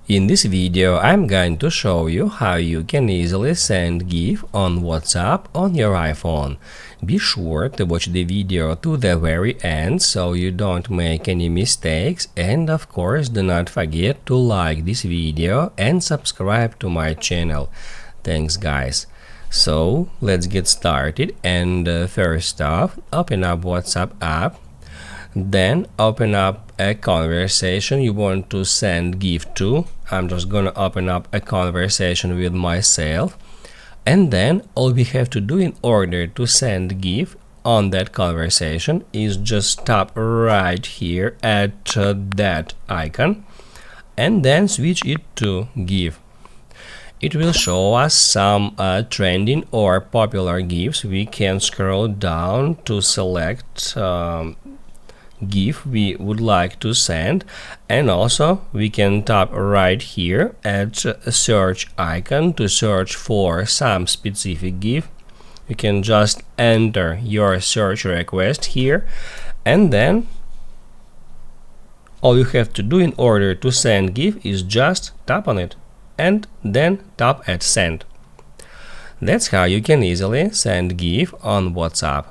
In this video, I'm going to show you how you can easily send GIF on WhatsApp on your iPhone. Be sure to watch the video to the very end so you don't make any mistakes, and of course do not forget to like this video and subscribe to my channel. Thanks guys. So let's get started, and first off, open up WhatsApp app. Then open up a conversation you want to send GIF to. I'm just gonna open up a conversation with myself, and then all we have to do in order to send GIF on that conversation is just tap right here at that icon and then switch it to GIF. It will show us some trending or popular GIFs. We can scroll down to select GIF we would like to send, and also we can tap right here at a search icon to search for some specific GIF. You can just enter your search request here, and then all you have to do in order to send GIF is just tap on it and then tap at send. That's how you can easily send GIF on WhatsApp.